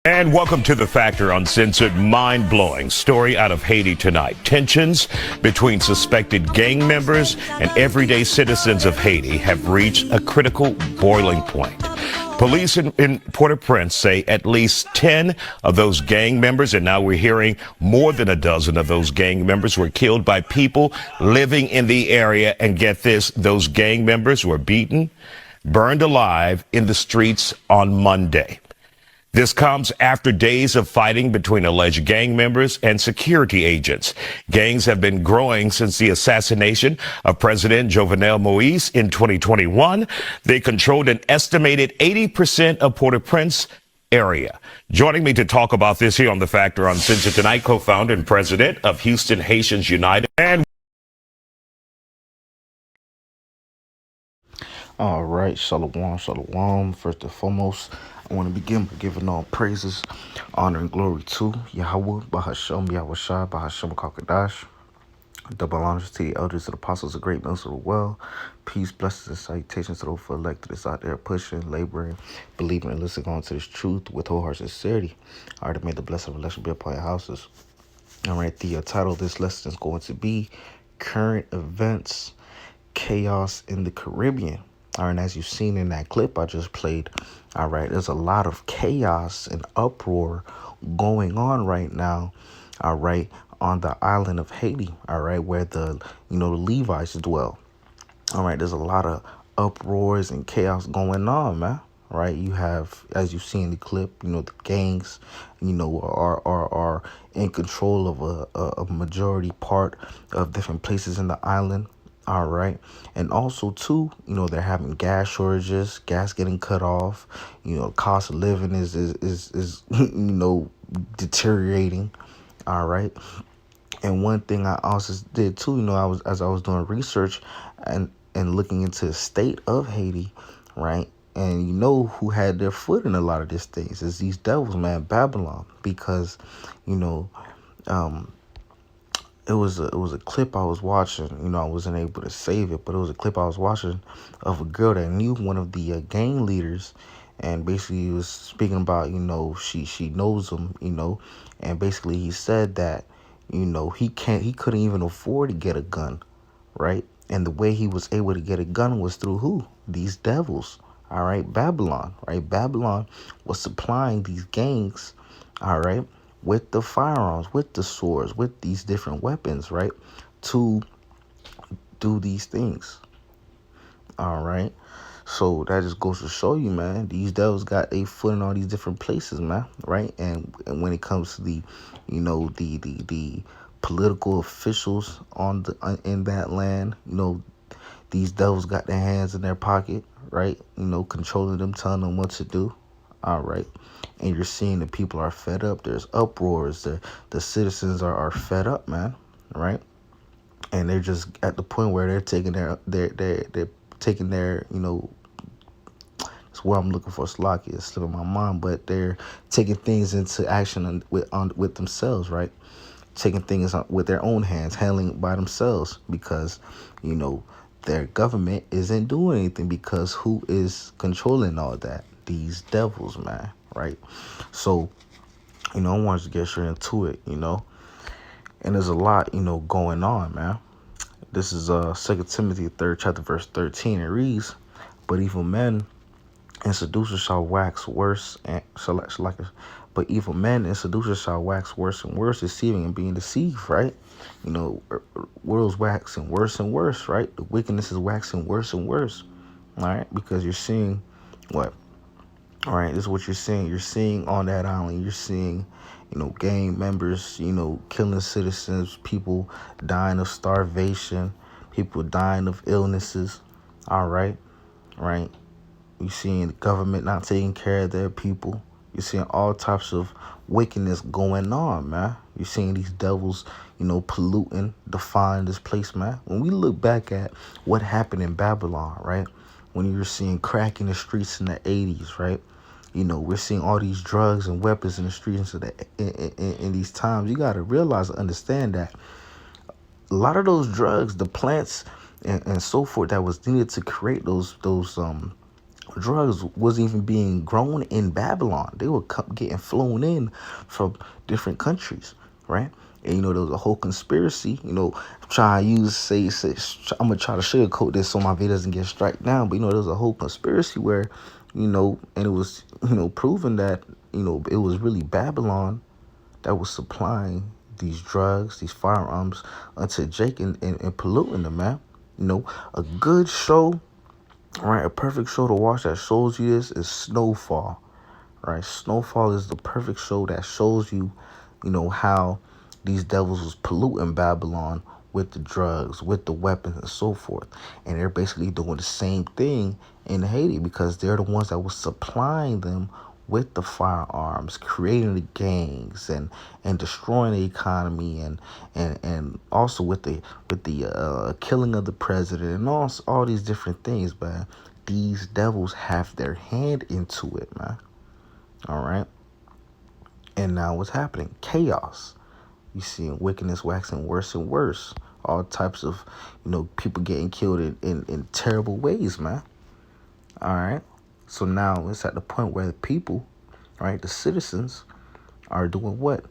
And welcome to The Factor Uncensored. Mind-blowing story out of Haiti tonight. Tensions between suspected gang members and everyday citizens of Haiti have reached a critical boiling point. Police in Port-au-Prince say at least 10 of those gang members, and now we're hearing more than a dozen of those gang members, were killed by people living in the area. And get this, those gang members were beaten, burned alive in the streets on Monday. This comes after days of fighting between alleged gang members and security agents. Gangs have been growing since the assassination of President Jovenel Moïse in 2021. They controlled an estimated 80% of Port-au-Prince area. Joining me to talk about this here on The Factor Uncensored tonight, co-founder and president of Houston Haitians United. And all right, shalom, shalom. First and foremost, I want to begin by giving all praises, honor, and glory to Yahweh, Bahashem, Yahweh Shai, Bahashem, Kakadash. Double honors to the elders and apostles of great mills of the well. Peace, blessings, and salutations to those for elected that's out there pushing, laboring, believing, and listening on to this truth with whole heart and sincerity. All right, may the blessing of election be upon your houses. All right, the title of this lesson is going to be Current Events, Chaos in the Caribbean. All right, and as you've seen in that clip I just played, all right, there's a lot of chaos and uproar going on right now, all right, on the island of Haiti, all right, where the Levites dwell. All right, there's a lot of uproars and chaos going on, man. Right, you have, as you see in the clip, the gangs, are in control of a majority part of different places in the island. All right. And also, too, they're having gas shortages, gas getting cut off. Cost of living is deteriorating. All right. And one thing I also did, too, as I was doing research and looking into the state of Haiti. Right. And who had their foot in a lot of these things is these devils, man, Babylon, because, it was a clip I was watching. I wasn't able to save it, but it was a clip I was watching of a girl that knew one of the gang leaders, and basically he was speaking about she knows him, and basically he said that he couldn't even afford to get a gun, right? And the way he was able to get a gun was through who? These devils, all right, Babylon, right? Babylon was supplying these gangs, all right, with the firearms, with the swords, with these different weapons, right, to do these things. All right. So that just goes to show you, man, these devils got a foot in all these different places, man, right? And when it comes to the political officials in that land, these devils got their hands in their pocket, right? Controlling them, telling them what to do. All right. And you're seeing the people are fed up. There's uproars. The citizens are fed up, man. Right. And they're just at the point where they're taking they're taking their, it's where I'm looking for, Slocky. It's slipping my mind, but they're taking things into action with themselves, right? Taking things with their own hands, handling it by themselves, because, their government isn't doing anything, because who is controlling all that? These devils, man, right? So, I wanted to get straight into it, and there's a lot, going on, man. This is 2 Timothy 3rd chapter verse 13. It reads, "But evil men and seducers shall wax worse, but evil men and seducers shall wax worse and worse, deceiving and being deceived," right? World's waxing worse and worse, right? The wickedness is waxing worse and worse, all right? Because you're seeing what? All right, this is what you're seeing. You're seeing on that island, you're seeing, gang members, killing citizens, people dying of starvation, people dying of illnesses. All right, right. You're seeing the government not taking care of their people. You're seeing all types of wickedness going on, man. You're seeing these devils, polluting, defying this place, man. When we look back at what happened in Babylon, right? When you were seeing crack in the streets in the 80s, right? We're seeing all these drugs and weapons in the streets in these times. You got to realize and understand that a lot of those drugs, the plants and so forth that was needed to create those drugs wasn't even being grown in Babylon. They were getting flown in from different countries, right? And there was a whole conspiracy. Try to I'm gonna try to sugarcoat this so my video doesn't get struck down. But there was a whole conspiracy where, and it was proven that it was really Babylon that was supplying these drugs, these firearms unto Jake and polluting them, man. A good show, right? A perfect show to watch that shows you this is Snowfall, right? Snowfall is the perfect show that shows you, how these devils was polluting Babylon with the drugs, with the weapons, and so forth. And they're basically doing the same thing in Haiti because they're the ones that was supplying them with the firearms, creating the gangs and destroying the economy and also with the killing of the president and all these different things, man. These devils have their hand into it, man. All right. And now what's happening? Chaos. You see wickedness waxing worse and worse. All types of, people getting killed in terrible ways, man. All right. So now it's at the point where the people, right, the citizens, are doing what?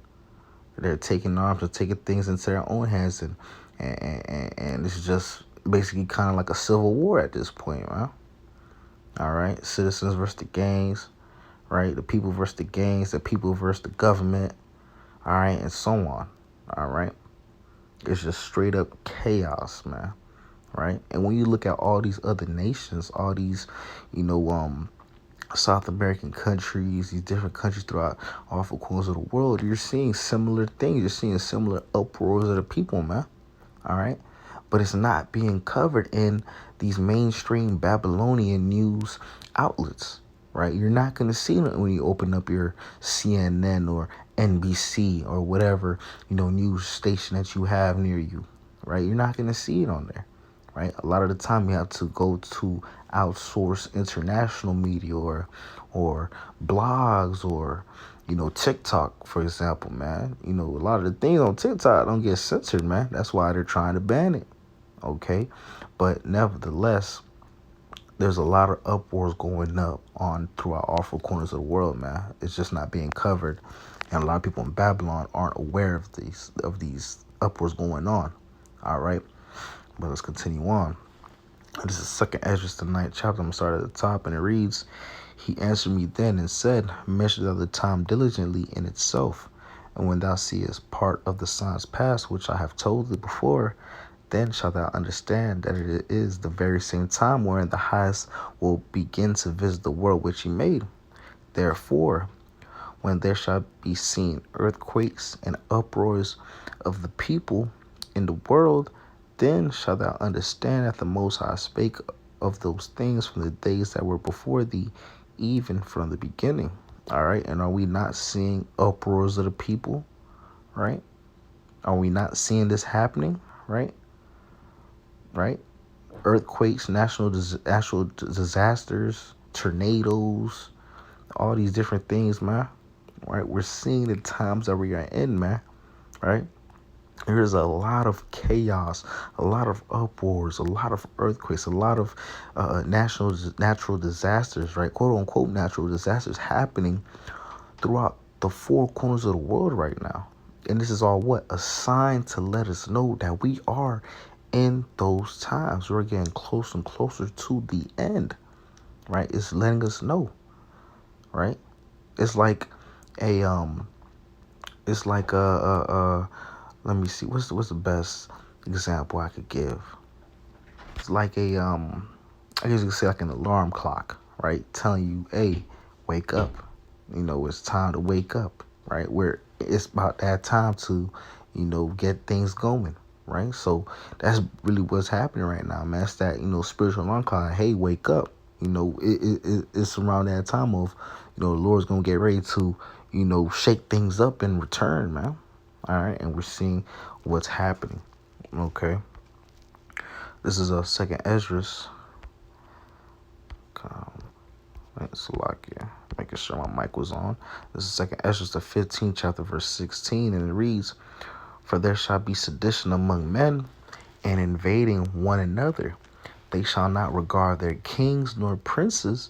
They're taking arms and taking things into their own hands, and it's just basically kind of like a civil war at this point, man. All right, citizens versus the gangs, right? The people versus the gangs, the people versus the government, all right, and so on. All right, it's just straight up chaos, man. Right, and when you look at all these other nations, all these, South American countries, these different countries throughout all four corners of the world, you're seeing similar things. You're seeing similar uproars of the people, man. All right. But it's not being covered in these mainstream Babylonian news outlets, right? You're not going to see it when you open up your CNN or NBC or whatever, news station that you have near you, right? You're not going to see it on there. Right, a lot of the time you have to go to outsource international media or blogs or TikTok, for example, man. A lot of the things on TikTok don't get censored, man. That's why they're trying to ban it. Okay, but nevertheless, there's a lot of uproars going up on throughout all four corners of the world, man. It's just not being covered, and a lot of people in Babylon aren't aware of these uproars going on. All right. But let's continue on. This is 2nd Ezra, the 9th chapter. I'm going to start at the top, and it reads, He answered me then and said, Measure thou the time diligently in itself, and when thou seest part of the signs past, which I have told thee before, then shalt thou understand that it is the very same time wherein the highest will begin to visit the world which he made. Therefore, when there shall be seen earthquakes and uproars of the people in the world, then shalt thou understand that the Most High spake of those things from the days that were before thee, even from the beginning. All right. And are we not seeing uproars of the people? Right. Are we not seeing this happening? Right. Right. Earthquakes, natural disasters, tornadoes, all these different things, man. Right. We're seeing the times that we are in, man. Right. There's a lot of chaos, a lot of uproars, a lot of earthquakes, a lot of natural disasters, right? Quote unquote natural disasters happening throughout the four corners of the world right now. And this is all what? A sign to let us know that we are in those times. We're getting closer and closer to the end, right? It's letting us know, right? It's like let me see. What's the best example I could give? It's like I guess you could say like an alarm clock, right? Telling you, hey, wake up. It's time to wake up, right? Where it's about that time to, get things going, right? So that's really what's happening right now, man. It's that, spiritual alarm clock. Hey, wake up. It's around that time of, the Lord's going to get ready to, shake things up in return, man. All right, and we're seeing what's happening. Okay, this is a 2nd Ezra. Salakia, making sure my mic was on. This is 2nd Ezra, the 15th chapter, verse 16, and it reads, For there shall be sedition among men, and invading one another. They shall not regard their kings nor princes,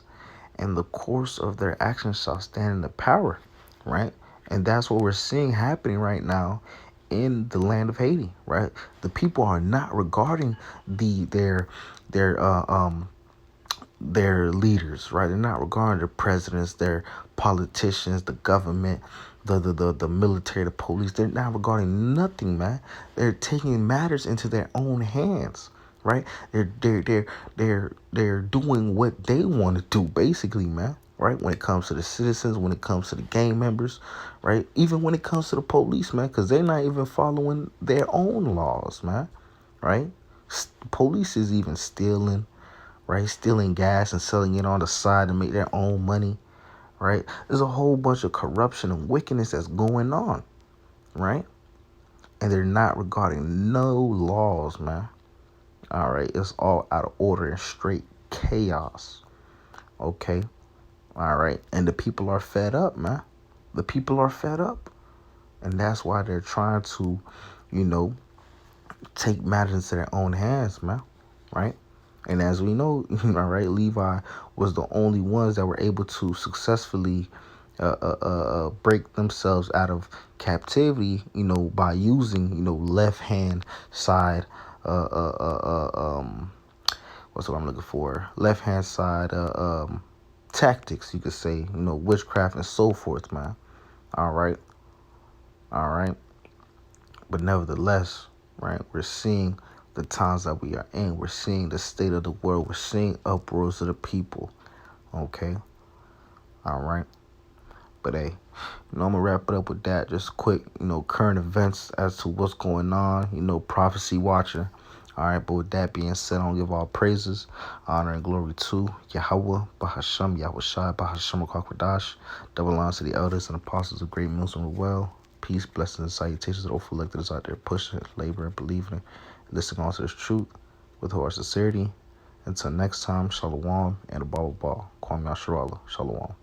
and the course of their actions shall stand in the power, right? And that's what we're seeing happening right now in the land of Haiti, right? The people are not regarding their their leaders, right? They're not regarding their presidents, their politicians, the government, the military, the police. They're not regarding nothing, man. They're taking matters into their own hands, right? They're doing what they want to do, basically, man. Right? When it comes to the citizens, when it comes to the gang members, right? Even when it comes to the police, man, because they're not even following their own laws, man. Right? Police is even stealing, right? Stealing gas and selling it on the side to make their own money, right? There's a whole bunch of corruption and wickedness that's going on, right? And they're not regarding no laws, man. All right, it's all out of order and straight chaos. Okay, all right, and the people are fed up, man. The people are fed up, and that's why they're trying to, you know, take matters into their own hands, man. Right? And as we know, all right, Levi was the only ones that were able to successfully break themselves out of captivity, by using, left hand side, what's what I'm looking for? Left hand side, tactics, you could say, witchcraft and so forth, man. All right. All right. But nevertheless, right, we're seeing the times that we are in. We're seeing the state of the world. We're seeing uproars of the people. Okay. All right. But hey, I'm going to wrap it up with that. Just quick, current events as to what's going on, prophecy watching. All right. But with that being said, I don't give all praises, honor, and glory to Yahweh, Bahasham, Yahweh Shai, Bahasham, Kwakwadash. Double honors to the elders and apostles of great Muslim well. Peace, blessings, and salutations to all electors out there pushing, laboring, believing, listening on to this truth with our sincerity. Until next time, shalom and a ball. Kwame Yasharallah. Shalom.